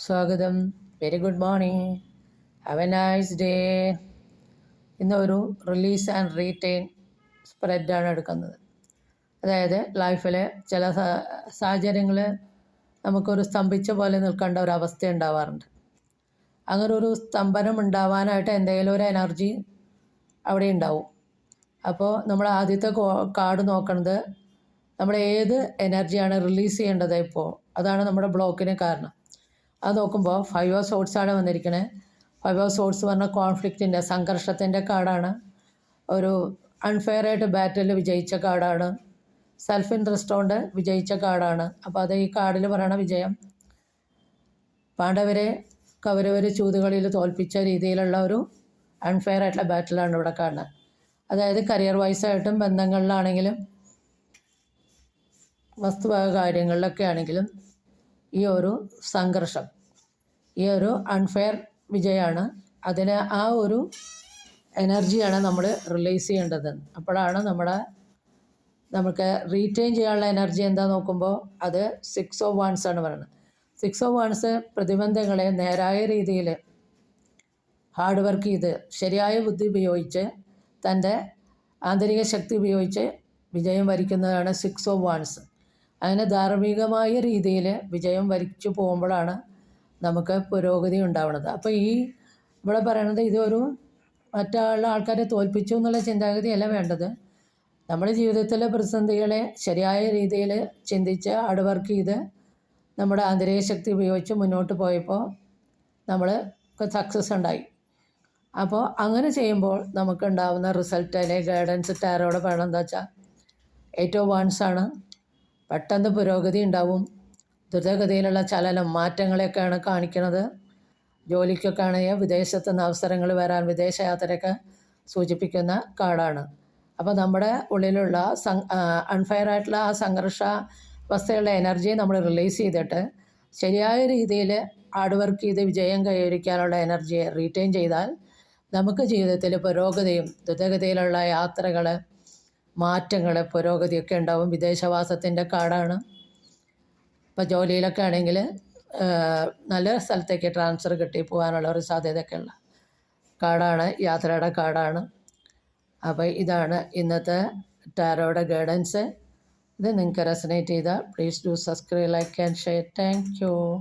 സ്വാഗതം. Very good morning. Have A nice day. ഇന്നൊരു release and retain സ്പ്രെഡാണ് എടുക്കുന്നത്. അതായത് ലൈഫിൽ ചില സാഹചര്യങ്ങൾ നമുക്കൊരു സ്തംഭിച്ച പോലെ നിൽക്കേണ്ട ഒരു അവസ്ഥ ഉണ്ടാവാറുണ്ട്. അങ്ങനെ ഒരു സ്തംഭനം ഉണ്ടാവാനായിട്ട് എന്തെങ്കിലും ഒരു എനർജി അവിടെ ഉണ്ടാവും. അപ്പോൾ നമ്മൾ ആദ്യത്തെ കാർഡ് നോക്കുന്നത് നമ്മൾ ഏത് എനർജിയാണ് റിലീസ് ചെയ്യേണ്ടത്. ഇപ്പോൾ അതാണ് നമ്മുടെ ബ്ലോക്കിന് കാരണം. അത് നോക്കുമ്പോൾ 5 ഓഫ് സോർട്സാണ് വന്നിരിക്കുന്നത്. 5 ഓഫ് സോർട്സ് പറഞ്ഞാൽ കോൺഫ്ലിക്റ്റിൻ്റെ, സംഘർഷത്തിൻ്റെ കാർഡാണ്. ഒരു അൺഫെയറായിട്ട് ബാറ്റിൽ വിജയിച്ച കാർഡാണ്. സെൽഫ് ഇൻട്രസ്റ്റ് കൊണ്ട് വിജയിച്ച കാർഡാണ്. അപ്പോൾ അത് ഈ കാർഡിൽ പറയണ വിജയം പാണ്ഡവരെ കൗരവർ ചൂതുകളിൽ തോൽപ്പിച്ച രീതിയിലുള്ള ഒരു അൺഫെയർ ആയിട്ടുള്ള ബാറ്റിലാണ് ഇവിടെ കാണുന്നത്. അതായത് കരിയർ വൈസായിട്ടും ബന്ധങ്ങളിലാണെങ്കിലും വസ്തുവക കാര്യങ്ങളിലൊക്കെ ആണെങ്കിലും ഈ ഒരു സംഘർഷം, ഈ ഒരു അൺഫെയർ വിജയമാണ്. അതിന് ആ ഒരു എനർജിയാണ് നമ്മൾ റിലീസ് ചെയ്യേണ്ടത്. അപ്പോഴാണ് നമുക്ക് റീറ്റെയിൻ ചെയ്യാനുള്ള എനർജി എന്താ നോക്കുമ്പോൾ അത് 6 ഓഫ് വാൻസ് ആണ് പറയുന്നത്. 6 ഓഫ് വാൻസ് പ്രതിബന്ധങ്ങളെ നേരായ രീതിയിൽ ഹാർഡ് വർക്ക് ചെയ്ത് ശരിയായ ബുദ്ധി ഉപയോഗിച്ച് തൻ്റെ ആന്തരിക ശക്തി ഉപയോഗിച്ച് വിജയം വരിക്കുന്നതാണ് 6 ഓഫ് വാൻസ്. അങ്ങനെ ധാർമ്മികമായ രീതിയിൽ വിജയം വരിച്ചു പോകുമ്പോഴാണ് നമുക്ക് പുരോഗതി ഉണ്ടാവുന്നത്. അപ്പോൾ ഇവിടെ പറയണത് ഇതൊരു ആൾക്കാരെ തോൽപ്പിച്ചു എന്നുള്ള ചിന്താഗതിയല്ല വേണ്ടത്. നമ്മുടെ ജീവിതത്തിലെ പ്രതിസന്ധികളെ ശരിയായ രീതിയിൽ ചിന്തിച്ച് ഹാർഡ് വർക്ക് ചെയ്ത് നമ്മുടെ ആന്തരിക ശക്തി ഉപയോഗിച്ച് മുന്നോട്ട് പോയപ്പോൾ നമ്മൾ സക്സസ് ഉണ്ടായി. അപ്പോൾ അങ്ങനെ ചെയ്യുമ്പോൾ നമുക്കുണ്ടാവുന്ന റിസൾട്ട് അല്ലെങ്കിൽ ഗൈഡൻസ് ടാരോടെ പറയണം എന്താ വെച്ചാൽ 8 ഓഫ് വാൻസ് ആണ്. പെട്ടെന്ന് പുരോഗതി ഉണ്ടാവും. ദ്രുതഗതിയിലുള്ള ചലനം, മാറ്റങ്ങളെയൊക്കെയാണ് കാണിക്കുന്നത്. ജോലിക്കൊക്കെ ആണെങ്കിൽ വിദേശത്തു നിന്ന് അവസരങ്ങൾ വരാൻ, വിദേശയാത്രയൊക്കെ സൂചിപ്പിക്കുന്ന കാർഡാണ്. അപ്പോൾ നമ്മുടെ ഉള്ളിലുള്ള അൺഫെയർ ആയിട്ടുള്ള ആ സംഘർഷാവസ്ഥയുള്ള എനർജിയെ നമ്മൾ റിലീസ് ചെയ്തിട്ട് ശരിയായ രീതിയിൽ ഹാർഡ് വർക്ക് ചെയ്ത് വിജയം കൈവരിക്കാനുള്ള എനർജിയെ റീറ്റെയിൻ ചെയ്താൽ നമുക്ക് ജീവിതത്തിൽ പുരോഗതിയും ദ്രുതഗതിയിലുള്ള യാത്രകൾ, മാറ്റങ്ങൾ, പുരോഗതിയൊക്കെ ഉണ്ടാവും. വിദേശവാസത്തിൻ്റെ കാർഡാണ്. ഇപ്പോൾ ജോലിയിലൊക്കെ ആണെങ്കിൽ നല്ല സ്ഥലത്തേക്ക് ട്രാൻസ്ഫർ കിട്ടി പോകാനുള്ള ഒരു സാധ്യതയൊക്കെയുള്ള കാർഡാണ്, യാത്രയുടെ കാർഡാണ്. അപ്പോൾ ഇതാണ് ഇന്നത്തെ ടാരോയുടെ ഗൈഡൻസ്. ഇത് നിങ്ങൾക്ക് റെസനേറ്റ് ചെയ്താൽ please do subscribe, like and share. Thank you.